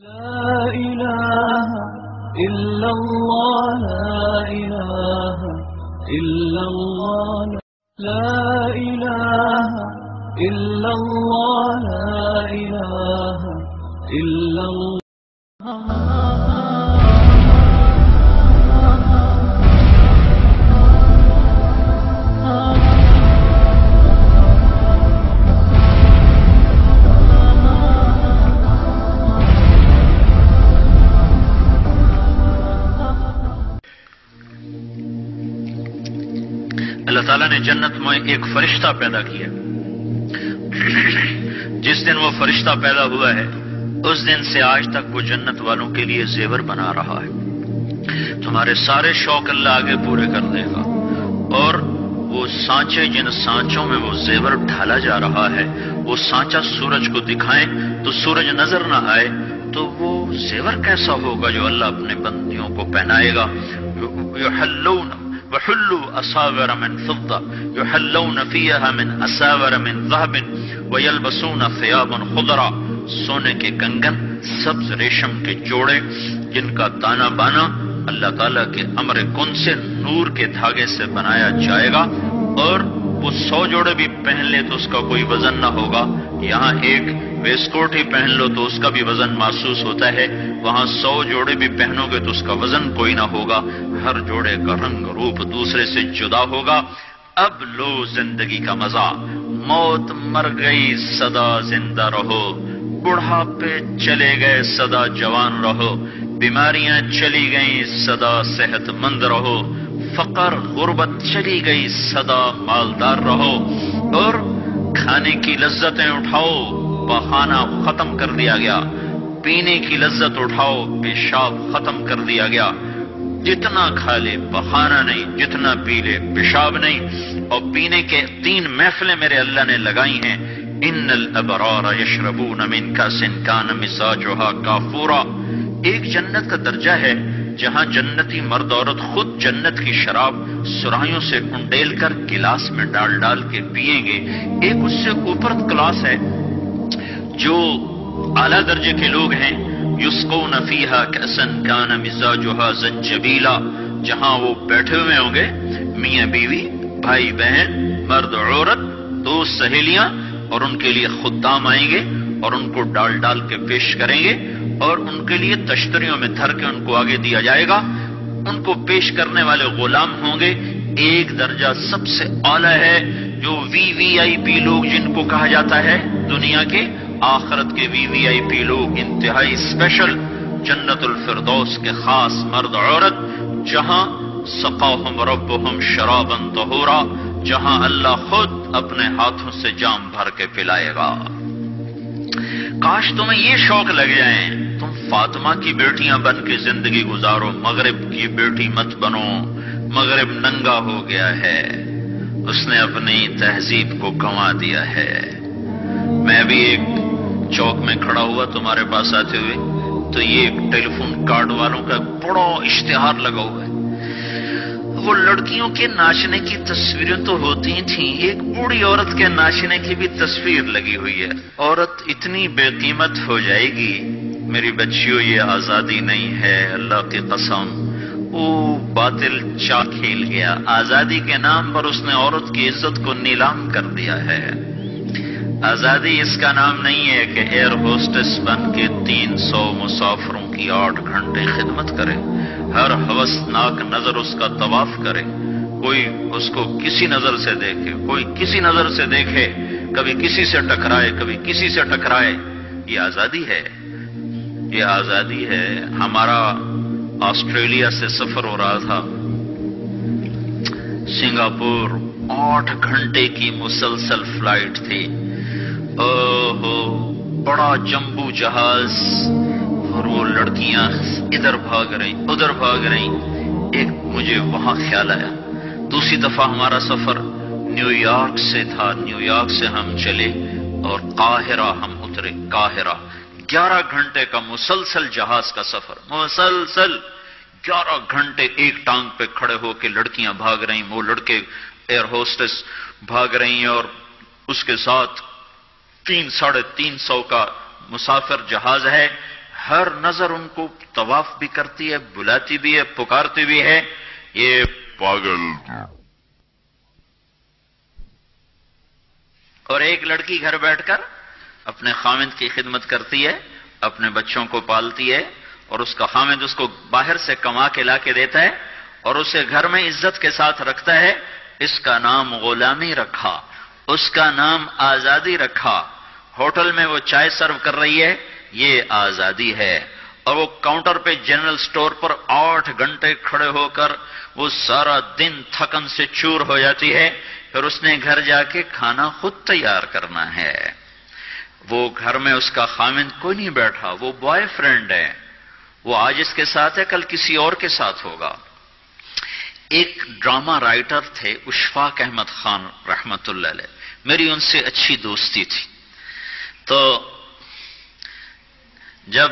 لا إله إلا الله لا إله إلا الله لا إله إلا الله لا إله إلا الله اللہ تعالیٰ نے جنت میں ایک فرشتہ پیدا کیا. جس دن وہ فرشتہ پیدا ہوا ہے اس دن سے آج تک وہ جنت والوں کے لیے زیور بنا رہا ہے. تمہارے سارے شوق اللہ آگے پورے کر دے گا. اور وہ سانچے جن سانچوں میں وہ زیور ڈھالا جا رہا ہے، وہ سانچا سورج کو دکھائیں تو سورج نظر نہ آئے تو وہ زیور کیسا ہوگا جو اللہ اپنے بندیوں کو پہنائے گا. یحلون وحلوا أساور من فضة يحلون فيها من أساور من ذهب ويلبسون ثيابا خضرا. سونے کے کنگن، سبز ریشم کے جوڑے جن کا تانا بانا اللہ تعالیٰ کے امر کن سے نور کے دھاگے سے بنایا جائے گا. اور وہ 100 جوڑے بھی پہن لے تو اس کا کوئی وزن نہ ہوگا. یہاں ایک ویسٹ کوٹ ہی پہن لو تو اس کا بھی وزن محسوس ہوتا ہے، وہاں 100 جوڑے بھی پہنو گے تو اس کا وزن کوئی نہ ہوگا. ہر جوڑے کا رنگ روپ دوسرے سے جدا ہوگا. اب لو زندگی کا مزہ. موت مر گئی سدا زندہ رہو، بڑھاپے چلے گئے سدا جوان رہو، بیماریاں چلی گئیں سدا صحت مند رہو، فقر غربت چلی گئی سدا مالدار رہو. اور کھانے کی لذتیں اٹھاؤ، بہانہ ختم کر دیا گیا. پینے کی لذت اٹھاؤ، پیشاب ختم کر دیا گیا. جتنا کھا لے بہانہ نہیں، جتنا پی لے پیشاب نہیں. اور پینے کے 3 محفلیں میرے اللہ نے لگائی ہیں. ان الابرار یشربون من کاس کان مزاجها کافورا. ایک جنت کا درجہ ہے جہاں جنتی مرد عورت خود جنت کی شراب سرائیوں سے انڈیل کر گلاس میں ڈال ڈال کے پیئیں گے. ایک اس سے اوپر کلاس ہے جو اعلیٰ درجے کے لوگ ہیں. یسقون فیہا کأسا کان مزاجها زنجبیلا. جہاں وہ بیٹھے ہوئے ہوں گے میاں بیوی، بھائی بہن، مرد عورت، دوست سہیلیاں، اور ان کے لیے خدام آئیں گے اور ان کو ڈال ڈال کے پیش کریں گے اور ان کے لیے تشتریوں میں دھر کے ان کو آگے دیا جائے گا. ان کو پیش کرنے والے غلام ہوں گے. ایک درجہ سب سے اعلیٰ ہے جو وی وی آئی پی لوگ جن کو کہا جاتا ہے دنیا کے، آخرت کے وی وی آئی پی لوگ انتہائی اسپیشل، جنت الفردوس کے خاص مرد عورت، جہاں سقاہم ربہم شرابا طہورا، جہاں اللہ خود اپنے ہاتھوں سے جام بھر کے پلائے گا. کاش تمہیں یہ شوق لگ جائیں تم فاطمہ کی بیٹیاں بن کے زندگی گزارو. مغرب کی بیٹی مت بنو. مغرب ننگا ہو گیا ہے، اس نے اپنی تہذیب کو گنوا دیا ہے. میں بھی ایک چوک میں کھڑا ہوا تمہارے پاس آتے ہوئے تو یہ ٹیلی فون کارڈ والوں کا بڑا اشتہار لگا ہوا ہے. وہ لڑکیوں کے ناچنے کی تصویریں تو ہوتی تھیں، ایک بوڑھی عورت کے ناچنے کی بھی تصویر لگی ہوئی ہے. عورت اتنی بے قیمت ہو جائے گی. میری بچیوں، یہ آزادی نہیں ہے، اللہ کی قسم. وہ باطل چال کھیل گیا. آزادی کے نام پر اس نے عورت کی عزت کو نیلام کر دیا ہے. آزادی اس کا نام نہیں ہے کہ ایئر ہوسٹس بن کے 300 مسافروں کی 8 گھنٹے خدمت کرے، ہر ہوسناک نظر اس کا طواف کرے، کوئی اس کو کسی نظر سے دیکھے، کوئی کسی نظر سے دیکھے، کبھی کسی سے ٹکرائے، کبھی کسی سے ٹکرائے. یہ آزادی ہے، یہ آزادی ہے. ہمارا آسٹریلیا سے سفر ہو رہا تھا، سنگاپور 8 گھنٹے کی مسلسل فلائٹ تھی. بڑا جمبو جہاز، اور وہ لڑکیاں ادھر بھاگ رہی ادھر بھاگ رہی. ایک مجھے وہاں خیال آیا. دوسری دفعہ ہمارا سفر نیو یارک سے تھا. نیو یارک سے ہم چلے اور قاہرہ ہم اترے. قاہرہ 11 گھنٹے کا مسلسل جہاز کا سفر، مسلسل 11 گھنٹے ایک ٹانگ پہ کھڑے ہو کے لڑکیاں بھاگ رہی، وہ لڑکے ایئر ہوسٹس بھاگ رہی ہیں. اور اس کے ساتھ 300-350 کا مسافر جہاز ہے. ہر نظر ان کو طواف بھی کرتی ہے، بلاتی بھی ہے، پکارتی بھی ہے، یہ پاگل. اور ایک لڑکی گھر بیٹھ کر اپنے خامند کی خدمت کرتی ہے، اپنے بچوں کو پالتی ہے، اور اس کا خامند اس کو باہر سے کما کے لا کے دیتا ہے اور اسے گھر میں عزت کے ساتھ رکھتا ہے. اس کا نام غلامی رکھا، اس کا نام آزادی رکھا. ہوٹل میں وہ چائے سرو کر رہی ہے، یہ آزادی ہے. اور وہ کاؤنٹر پہ جنرل سٹور پر 8 گھنٹے کھڑے ہو کر وہ سارا دن تھکن سے چور ہو جاتی ہے، پھر اس نے گھر جا کے کھانا خود تیار کرنا ہے. وہ گھر میں اس کا خامند کوئی نہیں بیٹھا، وہ بوائے فرینڈ ہے، وہ آج اس کے ساتھ ہے، کل کسی اور کے ساتھ ہوگا. ایک ڈرامہ رائٹر تھے اشفاق احمد خان رحمت اللہ علیہ، میری ان سے اچھی دوستی تھی. تو جب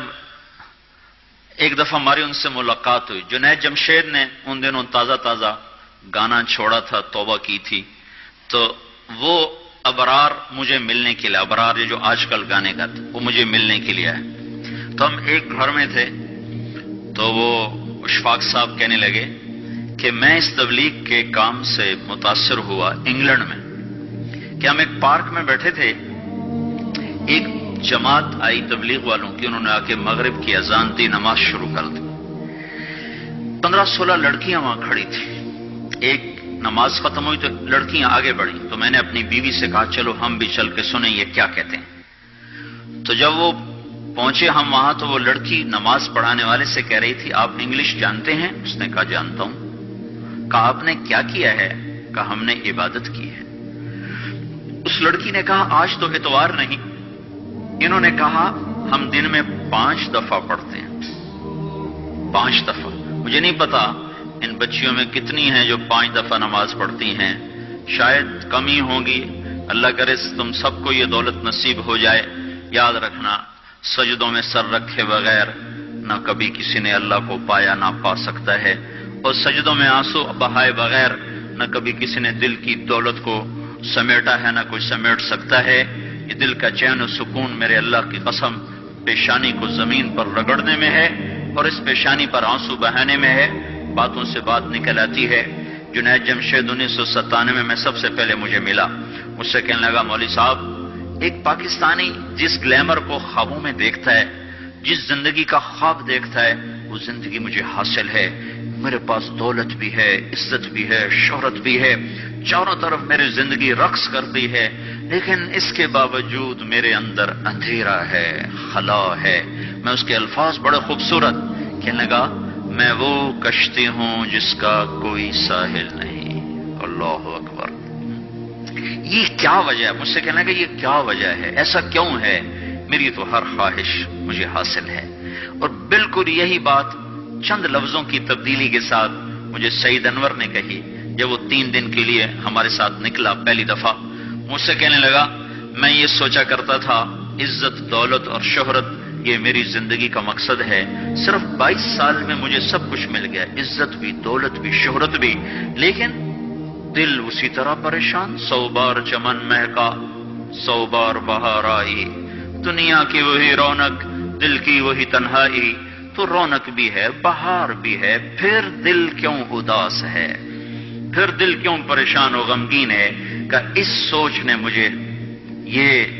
ایک دفعہ ہماری ان سے ملاقات ہوئی، جنید جمشید نے ان دنوں تازہ تازہ گانا چھوڑا تھا، توبہ کی تھی، تو وہ ابرار مجھے ملنے کے لیے، ابرار یہ جو آج کل گانے گاتے وہ مجھے ملنے کے لیے آئے. تو ہم ایک گھر میں تھے، تو وہ اشفاق صاحب کہنے لگے کہ میں اس تبلیغ کے کام سے متاثر ہوا انگلینڈ میں، کہ ہم ایک پارک میں بیٹھے تھے، ایک جماعت آئی تبلیغ والوں کی، انہوں نے آ کے مغرب کی اذان دی، نماز شروع کر دی. 15-16 لڑکیاں وہاں کھڑی تھیں. ایک نماز ختم ہوئی تو لڑکیاں آگے بڑھیں، تو میں نے اپنی بیوی سے کہا چلو ہم بھی چل کے سنیں یہ کیا کہتے ہیں. تو جب وہ پہنچے ہم وہاں، تو وہ لڑکی نماز پڑھانے والے سے کہہ رہی تھی آپ انگلش جانتے ہیں؟ اس نے کہا جانتا ہوں. کہا آپ نے کیا کیا ہے؟ کہا ہم نے عبادت کی ہے. اس لڑکی نے کہا آج تو اتوار نہیں. انہوں نے کہا ہم دن میں 5 دفعہ پڑھتے ہیں. 5 دفعہ. مجھے نہیں پتا ان بچیوں میں کتنی ہیں جو 5 دفعہ نماز پڑھتی ہیں، شاید کم ہی ہوں گی. اللہ کرے تم سب کو یہ دولت نصیب ہو جائے. یاد رکھنا سجدوں میں سر رکھے بغیر نہ کبھی کسی نے اللہ کو پایا نہ پا سکتا ہے، اور سجدوں میں آنسو بہائے بغیر نہ کبھی کسی نے دل کی دولت کو سمیٹا ہے نہ کوئی سمیٹ سکتا ہے. یہ دل کا چین و سکون میرے اللہ کی قسم پیشانی کو زمین پر رگڑنے میں ہے اور اس پیشانی پر آنسو بہانے میں ہے. باتوں سے بات نکل آتی ہے. جنید جمشید 1997 میں سب سے پہلے مجھے ملا. مجھ سے کہنے لگا مولوی صاحب ایک پاکستانی جس گلیمر کو خوابوں میں دیکھتا ہے، جس زندگی کا خواب دیکھتا ہے، وہ زندگی مجھے حاصل ہے. میرے پاس دولت بھی ہے، عزت بھی ہے، شہرت بھی ہے، چاروں طرف میری زندگی رقص کرتی ہے، لیکن اس کے باوجود میرے اندر اندھیرا ہے، خلا ہے. میں اس کے الفاظ بڑے خوبصورت. کہنے لگا میں وہ کشتی ہوں جس کا کوئی ساحل نہیں. اللہ اکبر. یہ کیا وجہ ہے؟ مجھ سے کہنے لگا یہ کیا وجہ ہے، ایسا کیوں ہے؟ میری تو ہر خواہش مجھے حاصل ہے. اور بالکل یہی بات چند لفظوں کی تبدیلی کے ساتھ مجھے سعید انور نے کہی جب وہ 3 دن کے لیے ہمارے ساتھ نکلا پہلی دفعہ. مجھ سے کہنے لگا میں یہ سوچا کرتا تھا عزت، دولت اور شہرت یہ میری زندگی کا مقصد ہے. صرف 22 سال میں مجھے سب کچھ مل گیا، عزت بھی، دولت بھی، شہرت بھی، لیکن دل اسی طرح پریشان. 100 بار چمن مہکا، 100 بار بہار آئی، دنیا کی وہی رونق، دل کی وہی تنہائی. تو رونق بھی ہے، بہار بھی ہے، پھر دل کیوں اداس ہے، پھر دل کیوں پریشان و غمگین ہے؟ کہ اس سوچ نے مجھے یہ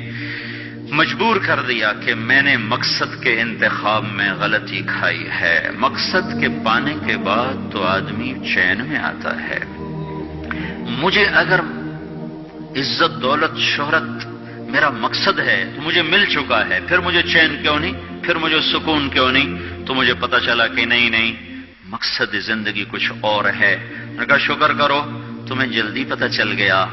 مجبور کر دیا کہ میں نے مقصد کے انتخاب میں غلطی کھائی ہے. مقصد کے پانے کے بعد تو آدمی چین میں آتا ہے. مجھے اگر عزت، دولت، شہرت میرا مقصد ہے تو مجھے مل چکا ہے، پھر مجھے چین کیوں نہیں، پھر مجھے سکون کیوں نہیں؟ تو مجھے پتا چلا کہ نہیں، مقصد زندگی کچھ اور ہے. میں کہا شکر کرو تمہیں جلدی پتا چل گیا.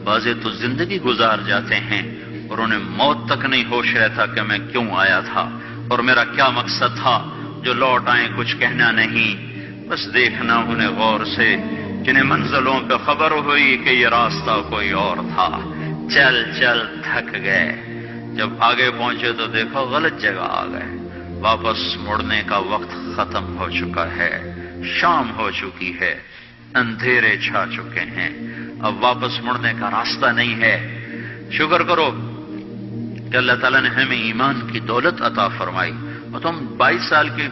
بعضے تو زندگی گزار جاتے ہیں اور انہیں موت تک نہیں ہوش رہتا کہ میں کیوں آیا تھا اور میرا کیا مقصد تھا. جو لوٹ آئیں کچھ کہنا نہیں، بس دیکھنا انہیں غور سے، جنہیں منزلوں پہ خبر ہوئی کہ یہ راستہ کوئی اور تھا. چل چل تھک گئے، جب آگے پہنچے تو دیکھو غلط جگہ آ گئے. واپس مڑنے کا وقت ختم ہو چکا ہے، شام ہو چکی ہے، اندھیرے چھا چکے ہیں، اب واپس مڑنے کا راستہ نہیں ہے. شکر کرو کہ اللہ تعالیٰ نے ہمیں ایمان کی دولت عطا فرمائی اور تم 22 سال کے،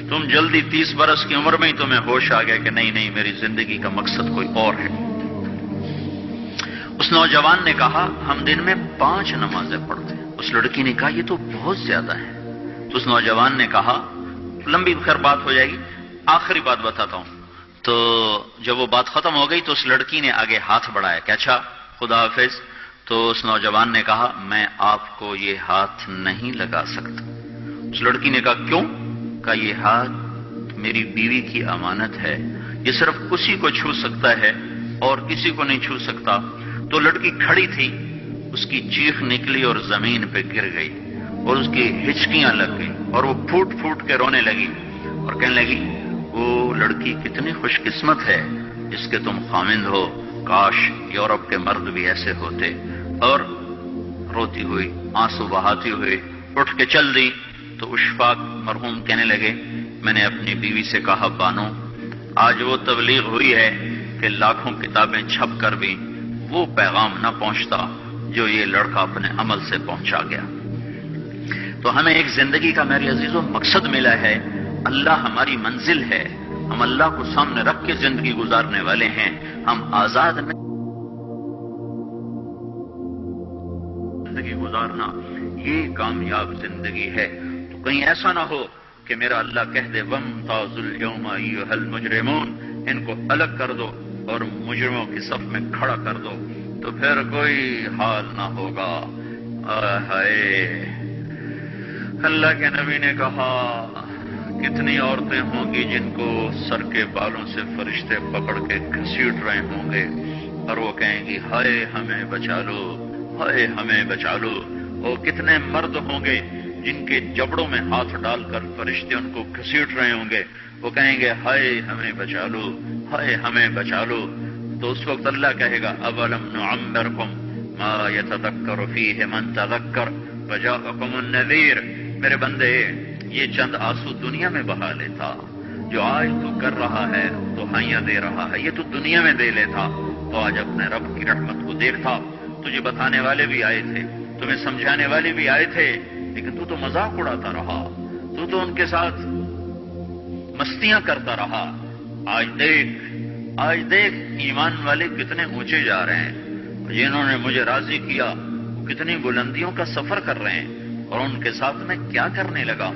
تم جلدی 30 برس کی عمر میں ہی تمہیں ہوش آ گیا کہ نہیں نہیں میری زندگی کا مقصد کوئی اور ہے۔ اس نوجوان نے کہا ہم دن میں 5 نمازیں پڑھتے ہیں۔ اس لڑکی نے کہا یہ تو بہت زیادہ ہے۔ تو اس نوجوان نے کہا، لمبی خیر بات ہو جائے گی، آخری بات بتاتا ہوں۔ تو جب وہ بات ختم ہو گئی تو اس لڑکی نے آگے ہاتھ بڑھایا کہ اچھا خدا حافظ۔ تو اس نوجوان نے کہا میں آپ کو یہ ہاتھ نہیں لگا سکتا۔ اس لڑکی نے کہا کیوں؟ کہا یہ ہاتھ میری بیوی کی امانت ہے، یہ صرف اسی کو چھو سکتا ہے اور کسی کو نہیں چھو سکتا۔ تو لڑکی کھڑی تھی، اس کی چیخ نکلی اور زمین پہ گر گئی اور اس کی ہچکیاں لگ گئی اور وہ پھوٹ پھوٹ کے رونے لگی اور کہنے لگی وہ لڑکی کتنی خوش قسمت ہے جس کے تم خامند ہو، کاش یورپ کے مرد بھی ایسے ہوتے۔ اور روتی ہوئی آنسو بہاتی ہوئی اٹھ کے چل دی۔ تو اشفاق مرحوم کہنے لگے میں نے اپنی بیوی سے کہا بانو آج وہ تبلیغ ہوئی ہے کہ لاکھوں کتابیں چھپ کر بھی وہ پیغام نہ پہنچتا جو یہ لڑکا اپنے عمل سے پہنچا گیا۔ تو ہمیں ایک زندگی کا میرے عزیزوں مقصد ملا ہے، اللہ ہماری منزل ہے، ہم اللہ کو سامنے رکھ کے زندگی گزارنے والے ہیں، ہم آزاد نہیں زندگی گزارنا یہ کامیاب زندگی ہے۔ تو کہیں ایسا نہ ہو کہ میرا اللہ کہہ دے وَامْتَازُوا الْيَوْمَ أَيُّهَا الْمُجْرِمُونَ، ان کو الگ کر دو اور مجرموں کی صف میں کھڑا کر دو، تو پھر کوئی حال نہ ہوگا۔ ہائے اللہ کے نبی نے کہا کتنی عورتیں ہوں گی جن کو سر کے بالوں سے فرشتے پکڑ کے گھسیٹ رہے ہوں گے اور وہ کہیں گی ہائے ہمیں بچا لو، ہائے ہمیں بچا لو۔ اور کتنے مرد ہوں گے جن کے جبڑوں میں ہاتھ ڈال کر فرشتے ان کو گھسیٹ رہے ہوں گے، وہ کہیں گے ہائے ہمیں بچا لو، ہائے ہمیں بچا لو۔ تو اس وقت اللہ کہے گا اولم نعمرکم ما یتذکر فیہ من تذکر وجاءکم النذیر، میرے بندے یہ چند آنسو دنیا میں بہا لیتا، جو آج تو کر رہا ہے تو ہائیاں دے رہا ہے، یہ تو دنیا میں دے لیتا تو آج اپنے رب کی رحمت کو دیکھتا۔ تجھے بتانے والے بھی آئے تھے، تمہیں سمجھانے والے بھی آئے تھے، لیکن تو مذاق اڑاتا رہا، تو ان کے ساتھ مستیاں کرتا رہا۔ آج دیکھ ایمان والے کتنے اونچے جا رہے ہیں، جنہوں نے مجھے راضی کیا وہ کتنی بلندیوں کا سفر کر رہے ہیں، اور ان کے ساتھ میں کیا کرنے لگا۔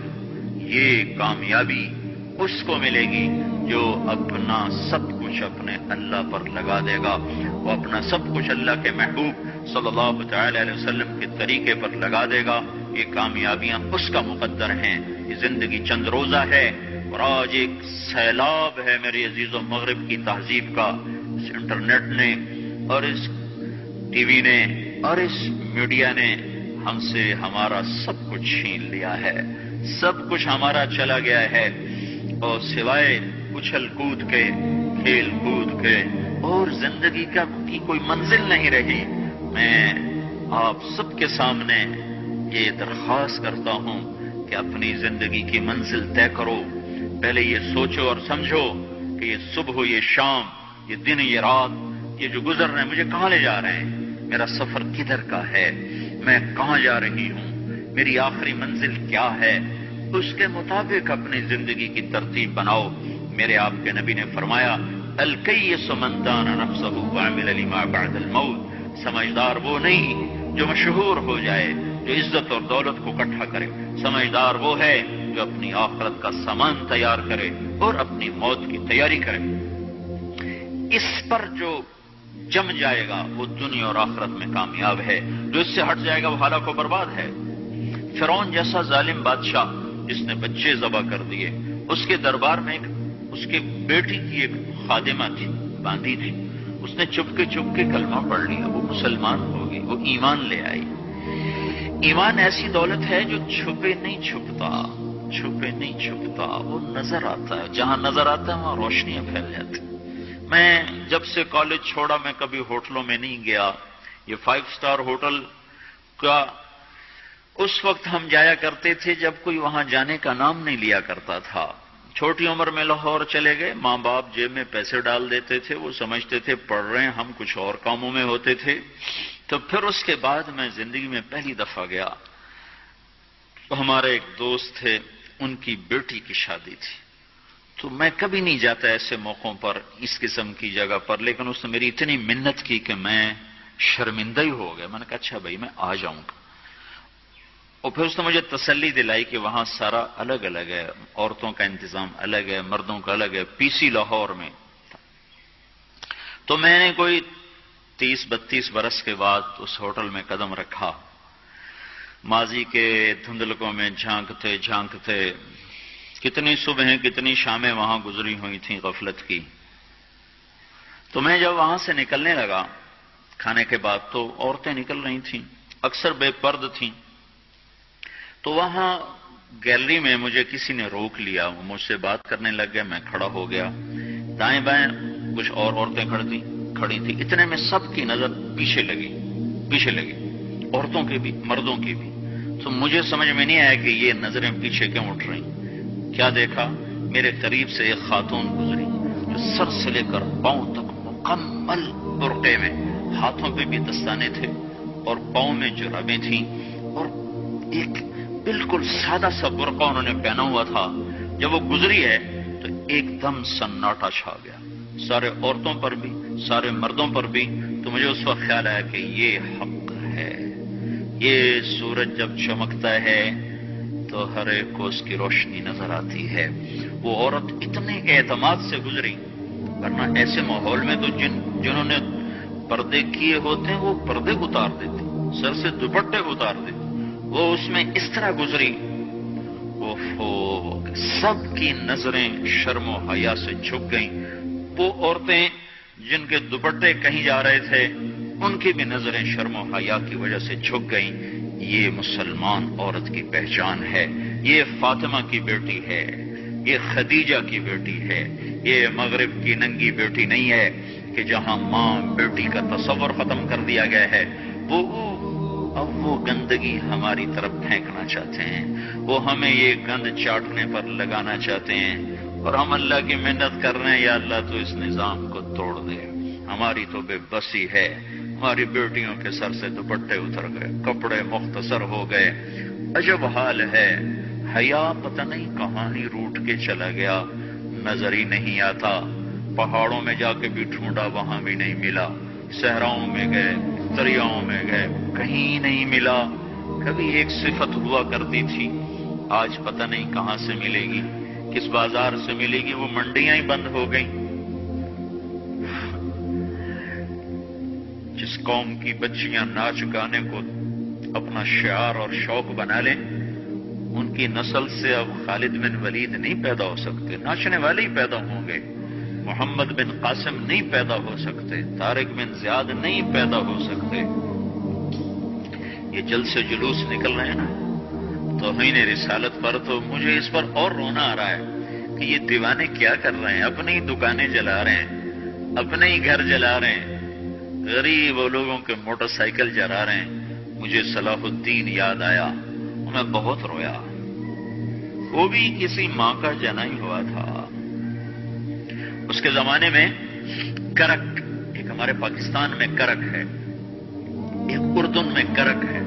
یہ کامیابی اس کو ملے گی جو اپنا سب کچھ اپنے اللہ پر لگا دے گا، وہ اپنا سب کچھ اللہ کے محبوب صلی اللہ تعالی علیہ وسلم کے طریقے پر لگا دے گا۔ یہ کامیابیاں اس کا مقدر ہیں۔ یہ زندگی چند روزہ ہے اور آج ایک سیلاب ہے میرے عزیزوں مغرب کی تہذیب کا، اس انٹرنیٹ نے اور اس ٹی وی نے اور اس میڈیا نے ہم سے ہمارا سب کچھ چھین لیا ہے، سب کچھ ہمارا چلا گیا ہے، اور سوائے اچھل کود کے، کھیل کود کے اور زندگی کی کوئی منزل نہیں رہی۔ میں آپ سب کے سامنے یہ درخواست کرتا ہوں کہ اپنی زندگی کی منزل طے کرو۔ پہلے یہ سوچو اور سمجھو کہ یہ صبح، یہ شام، یہ دن، یہ رات، یہ جو گزر رہے ہیں مجھے کہاں لے جا رہے ہیں، میرا سفر کدھر کا ہے، میں کہاں جا رہی ہوں، میری آخری منزل کیا ہے، اس کے مطابق اپنی زندگی کی ترتیب بناؤ۔ میرے آپ کے نبی نے فرمایا الکیس من دان نفسہ وعمل لما بعد الموت، سمجھدار وہ نہیں جو مشہور ہو جائے، جو عزت اور دولت کو اکٹھا کرے، سمجھدار وہ ہے جو اپنی آخرت کا سامان تیار کرے اور اپنی موت کی تیاری کرے۔ اس پر جو جم جائے گا وہ دنیا اور آخرت میں کامیاب ہے، جو اس سے ہٹ جائے گا وہ ہلاک و برباد ہے۔ فرعون جیسا ظالم بادشاہ جس نے بچے ذبح کر دیے، اس کے دربار میں اس کے بیٹی کی ایک خادمہ تھی، باندھی تھی، اس نے چپ کے کلمہ پڑھ لیا، وہ مسلمان ہو گئی، وہ ایمان لے آئی۔ ایمان ایسی دولت ہے جو چھپے نہیں چھپتا، وہ نظر آتا ہے، جہاں نظر آتا ہے وہاں روشنیاں پھیل جاتی۔ میں جب سے کالج چھوڑا میں کبھی ہوٹلوں میں نہیں گیا، یہ 5 اسٹار ہوٹل کا اس وقت ہم جایا کرتے تھے جب کوئی وہاں جانے کا نام نہیں لیا کرتا تھا۔ چھوٹی عمر میں لاہور چلے گئے، ماں باپ جیب میں پیسے ڈال دیتے تھے، وہ سمجھتے تھے پڑھ رہے ہیں، ہم کچھ اور کاموں میں ہوتے تھے۔ تو پھر اس کے بعد میں زندگی میں پہلی دفعہ گیا، ہمارے ایک دوست تھے ان کی بیٹی کی شادی تھی. تو میں کبھی نہیں جاتا ایسے موقعوں پر اس قسم کی جگہ پر، لیکن اس نے میری اتنی منت کی کہ میں شرمندہ ہی ہو گیا. میں نے کہا اچھا بھائی میں آ جاؤں گا. اور پھر اس نے مجھے تسلی دلائی کہ وہاں سارا الگ الگ ہے، عورتوں کا انتظام الگ ہے، مردوں کا الگ ہے. پی سی لاہور میں. تو میں نے کوئی 30-32 برس کے بعد اس ہوٹل میں قدم رکھا. ماضی کے دھندلکوں میں جھانکتے جھانکتے کتنی صبحیں کتنی شامیں وہاں گزری ہوئی تھیں غفلت کی. تو میں جب وہاں سے نکلنے لگا کھانے کے بعد تو عورتیں نکل رہی تھیں، اکثر بے پرد تھیں. تو وہاں گیلری میں مجھے کسی نے روک لیا، وہ مجھ سے بات کرنے لگ گیا. میں کھڑا ہو گیا. دائیں بائیں کچھ اور عورتیں کھڑی تھیں. اتنے میں سب کی نظر پیچھے لگی، عورتوں کی بھی مردوں کی بھی. تو مجھے سمجھ میں نہیں آیا کہ یہ نظریں پیچھے کیوں اٹھ رہی. کیا دیکھا، میرے قریب سے ایک خاتون گزری جو سر سے لے کر پاؤں تک مکمل برقعے میں، ہاتھوں پہ بھی دستانے تھے اور پاؤں میں جرابیں تھیں، اور ایک بالکل سادہ سا برقع انہوں نے پہنا ہوا تھا. جب وہ گزری ہے تو ایک دم سناٹا چھا گیا، سارے عورتوں پر بھی سارے مردوں پر بھی. تو مجھے اس وقت خیال آیا کہ یہ حق ہے. یہ سورج جب چمکتا ہے تو ہر ایک کو اس کی روشنی نظر آتی ہے. وہ عورت اتنے اعتماد سے گزری، ورنہ ایسے ماحول میں تو جنہوں نے پردے کیے ہوتے ہیں وہ پردے اتار دیتے، سر سے دوپٹے اتار دیتے. وہ اس میں اس طرح گزری، سب کی نظریں شرم و حیا سے جھک گئیں. وہ عورتیں جن کے دوپٹے کہیں جا رہے تھے ان کی بھی نظریں شرم و حیا کی وجہ سے جھک گئیں. یہ مسلمان عورت کی پہچان ہے. یہ فاطمہ کی بیٹی ہے، یہ خدیجہ کی بیٹی ہے. یہ مغرب کی ننگی بیٹی نہیں ہے کہ جہاں ماں بیٹی کا تصور ختم کر دیا گیا ہے. اب وہ گندگی ہماری طرف پھینکنا چاہتے ہیں، وہ ہمیں یہ گند چاٹنے پر لگانا چاہتے ہیں، اور ہم اللہ کی محنت کر رہے ہیں یا اللہ تو اس نظام کو توڑ دے. ہماری تو بے بسی ہے. ہماری بیٹیوں کے سر سے دوپٹے اتر گئے، کپڑے مختصر ہو گئے. عجب حال ہے. حیا پتہ نہیں کہاں ہی روٹ کے چلا گیا، نظر ہی نہیں آتا. پہاڑوں میں جا کے بھی ڈھونڈا، وہاں بھی نہیں ملا. صحراؤں میں گئے، دریاؤں میں گئے، کہیں نہیں ملا. کبھی ایک صفت ہوا کرتی تھی، آج پتہ نہیں کہاں سے ملے گی، کس بازار سے ملے گی. وہ منڈیاں ہی بند ہو گئیں. جس قوم کی بچیاں ناچ گانے کو اپنا شعار اور شوق بنا لیں، ان کی نسل سے اب خالد بن ولید نہیں پیدا ہو سکتے، ناچنے والے ہی پیدا ہوں گے. محمد بن قاسم نہیں پیدا ہو سکتے، طارق بن زیاد نہیں پیدا ہو سکتے. یہ جلسے جلوس نکل رہے ہیں نا توہین رسالت پر، تو مجھے اس پر اور رونا آ رہا ہے کہ یہ دیوانے کیا کر رہے ہیں. اپنی ہی دکانیں جلا رہے ہیں، اپنے ہی گھر جلا رہے ہیں، غریب لوگوں کے موٹر سائیکل جلا رہے ہیں. مجھے صلاح الدین یاد آیا، میں بہت رویا. وہ بھی کسی ماں کا جنا ہی ہوا تھا. اس کے زمانے میں کرک، ایک ہمارے پاکستان میں کرک ہے، ایک اردن میں کرک ہے.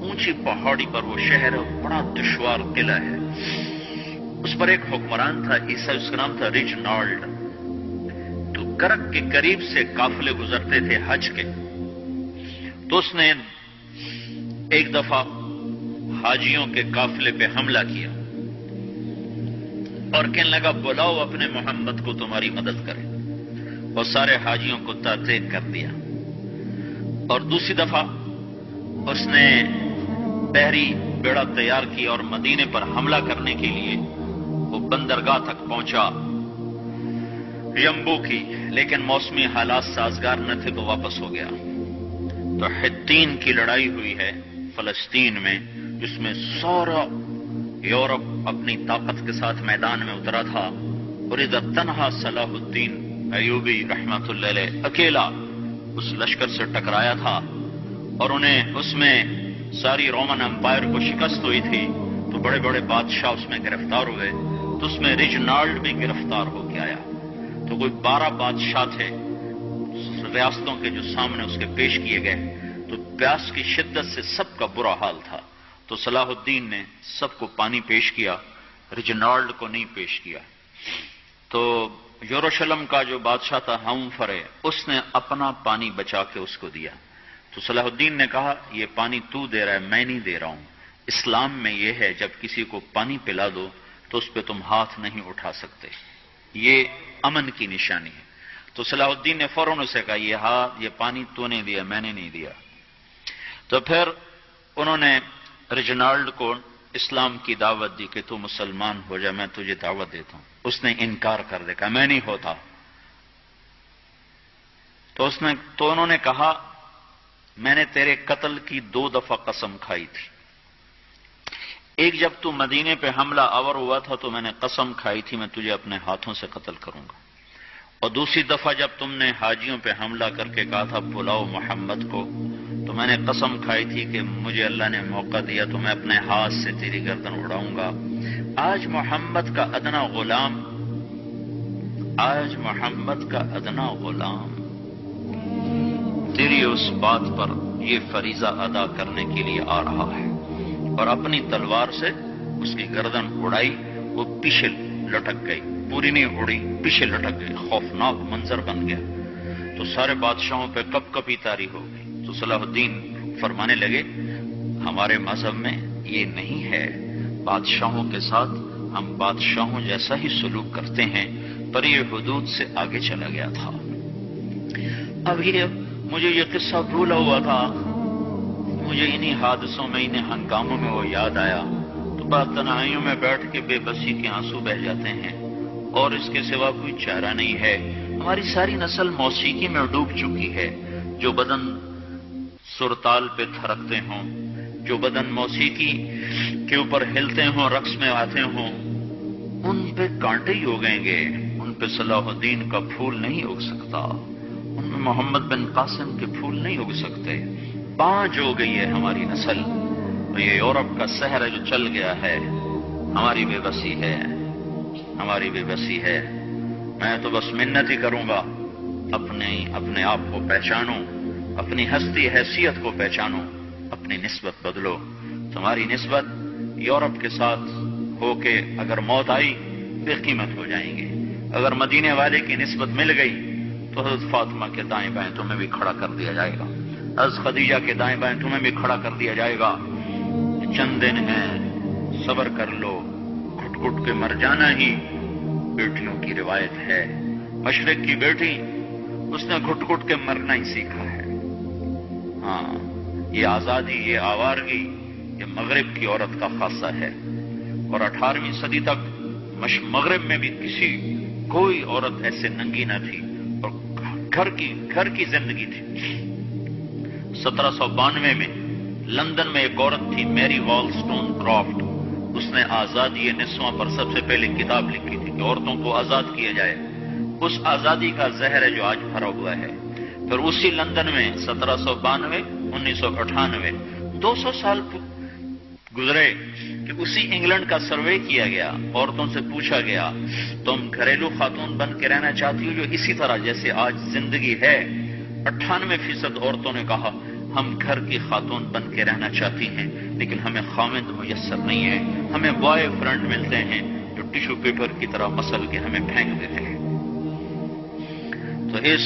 اونچی پہاڑی پر وہ شہر ہے، بڑا دشوار قلعہ ہے. اس پر ایک حکمران تھا عیسائی، اس کا نام تھا ریجنالڈ. تو کرک کے قریب سے قافلے گزرتے تھے حج کے. تو اس نے ایک دفعہ حاجیوں کے قافلے پہ حملہ کیا اور کہنے لگا بلاؤ اپنے محمد کو تمہاری مدد کرے، اور سارے حاجیوں کو تعطیل کر دیا. اور دوسری دفعہ اس نے بحری بیڑا تیار کیا اور مدینے پر حملہ کرنے کے لیے وہ بندرگاہ تک پہنچا یمبو کی، لیکن موسمی حالات سازگار نہ تھے تو واپس ہو گیا. تو حطین کی لڑائی ہوئی ہے فلسطین میں، جس میں سارا یورپ اپنی طاقت کے ساتھ میدان میں اترا تھا، اور ادھر تنہا صلاح الدین ایوبی رحمت اللہ علیہ اکیلا اس لشکر سے ٹکرایا تھا. اور انہیں اس میں ساری رومن امپائر کو شکست ہوئی تھی. تو بڑے بڑے بادشاہ اس میں گرفتار ہوئے. تو اس میں ریجنالڈ بھی گرفتار ہو کے آیا. تو کوئی 12 بادشاہ تھے ریاستوں کے جو سامنے اس کے پیش کیے گئے. تو پیاس کی شدت سے سب کا برا حال تھا. تو صلاح الدین نے سب کو پانی پیش کیا، ریجنالڈ کو نہیں پیش کیا۔ تو یروشلم کا جو بادشاہ تھا ہمفرے، اس نے اپنا پانی بچا کے اس کو دیا۔ تو صلاح الدین نے کہا یہ پانی تو دے رہا ہے، میں نہیں دے رہا ہوں۔ اسلام میں یہ ہے جب کسی کو پانی پلا دو تو اس پہ تم ہاتھ نہیں اٹھا سکتے، یہ امن کی نشانی ہے۔ تو صلاح الدین نے فوراً اسے کہا یہ پانی تو نے دیا، میں نے نہیں دیا۔ تو پھر انہوں نے ریجنالڈ کو اسلام کی دعوت دی کہ تو مسلمان ہو جا، میں تجھے دعوت دیتا ہوں۔ اس نے انکار کر دیا، کہا میں نہیں ہوتا۔ تو انہوں نے کہا میں نے تیرے قتل کی 2 دفعہ قسم کھائی تھی۔ ایک جب تو مدینے پہ حملہ آور ہوا تھا تو میں نے قسم کھائی تھی میں تجھے اپنے ہاتھوں سے قتل کروں گا، اور دوسری دفعہ جب تم نے حاجیوں پہ حملہ کر کے کہا تھا بلاؤ محمد کو، تو میں نے قسم کھائی تھی کہ مجھے اللہ نے موقع دیا تو میں اپنے ہاتھ سے تیری گردن اڑاؤں گا۔ آج محمد کا ادنا غلام تیری اس بات پر یہ فریضہ ادا کرنے کے لیے آ رہا ہے، اور اپنی تلوار سے اس کی گردن اڑائی، وہ پیچھے لٹک گئی، پوری نہیں اڑی، پیچھے لٹک گئی، خوفناک منظر بن گیا۔ تو سارے بادشاہوں پہ کپ کپی طاری ہو گئی۔ تو صلاح الدین فرمانے لگے ہمارے مذہب میں یہ نہیں ہے، بادشاہوں کے ساتھ ہم بادشاہوں جیسا ہی سلوک کرتے ہیں، پر یہ حدود سے آگے چلا گیا تھا۔ اب مجھے یہ قصہ بھولا ہوا تھا، مجھے انہی حادثوں میں، انہی ہنگاموں میں وہ یاد آیا، تو بعد تنہائیوں میں بیٹھ کے بے بسی کے آنسو بہ جاتے ہیں، اور اس کے سوا کوئی چارہ نہیں ہے۔ ہماری ساری نسل موسیقی میں ڈوب چکی ہے، جو بدن سرتال پہ تھرکتے ہوں، جو بدن موسیقی کے اوپر ہلتے ہوں، رقص میں آتے ہوں، ان پہ کانٹے ہی اگیں گے، ان پہ صلاح الدین کا پھول نہیں اگ سکتا، ان میں محمد بن قاسم کے پھول نہیں اگ سکتے۔ پانچ ہو گئی ہے ہماری نسل، اور یہ یورپ کا سحر جو چل گیا ہے، ہماری بے بسی ہے، ہماری بے بسی ہے۔ میں تو بس منت ہی کروں گا اپنے آپ کو پہچانو، اپنی ہستی حیثیت کو پہچانو، اپنی نسبت بدلو۔ تمہاری نسبت یورپ کے ساتھ ہو کے اگر موت آئی بے قیمت ہو جائیں گے، اگر مدینے والے کی نسبت مل گئی تو حضرت فاطمہ کے دائیں بائیں تمہیں بھی کھڑا کر دیا جائے گا، حضرت خدیجہ کے دائیں بائیں تمہیں بھی کھڑا کر دیا جائے گا۔ چند دن ہیں، صبر کر لو، گھٹ گھٹ کے مر جانا ہی بیٹیوں کی روایت ہے۔ مشرق کی بیٹی اس نے گھٹ گھٹ کے مرنا ہی سیکھا ہے۔ ہاں، یہ آزادی، یہ آوارگی، یہ مغرب کی عورت کا خاصہ ہے، اور 18ویں صدی تک مغرب میں بھی کوئی عورت ایسے ننگی نہ تھی، اور گھر کی زندگی تھی۔ 1792 میں لندن میں ایک عورت تھی، میری والسٹون کرافٹ، اس نے آزادی نسواں پر سب سے پہلے کتاب لکھی تھی کہ عورتوں کو آزاد کیا جائے۔ اس آزادی کا زہر ہے جو آج بھرا ہوا ہے۔ پھر اسی لندن میں 1792 1998 200 سال گزرے کہ اسی انگلینڈ کا سروے کیا گیا، عورتوں سے پوچھا گیا تم گھریلو خاتون بن کے رہنا چاہتی ہو جو اسی طرح جیسے آج زندگی ہے؟ 98% عورتوں نے کہا ہم گھر کی خاتون بن کے رہنا چاہتی ہیں، لیکن ہمیں خاوند میسر نہیں ہے، ہمیں بوائے فرینڈ ملتے ہیں جو ٹیشو پیپر کی طرح مسل کے ہمیں پھینک دیتے ہیں۔ تو اس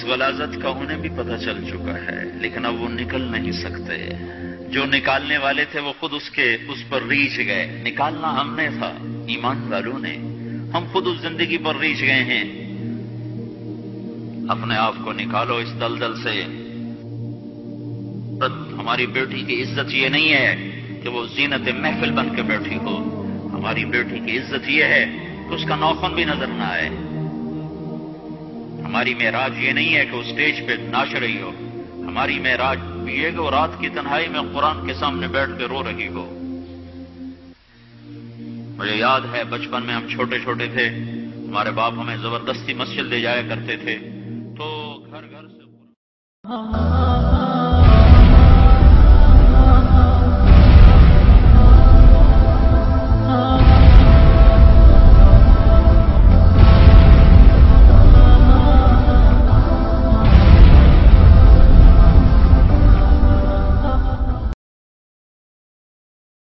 غلاظت کا انہیں بھی پتہ چل چکا ہے، لیکن اب وہ نکل نہیں سکتے۔ جو نکالنے والے تھے وہ خود اس پر ریچھ گئے۔ نکالنا ہم نے تھا، ایمان والوں نے، ہم خود اس زندگی پر ریچھ گئے ہیں۔ اپنے آپ کو نکالو اس دلدل سے۔ ہماری بیٹی کی عزت یہ نہیں ہے کہ وہ زینت محفل بن کے بیٹھی ہو، ہماری بیٹی کی عزت یہ ہے کہ اس کا ناخن بھی نظر نہ آئے۔ ہماری معراج یہ نہیں ہے کہ وہ اسٹیج پہ ناچ رہی ہو، ہماری معراج یہ کہ وہ رات کی تنہائی میں قرآن کے سامنے بیٹھ کے رو رہی ہو۔ مجھے یاد ہے بچپن میں ہم چھوٹے چھوٹے تھے، ہمارے باپ ہمیں زبردستی مسجد لے جایا کرتے تھے، تو گھر گھر سے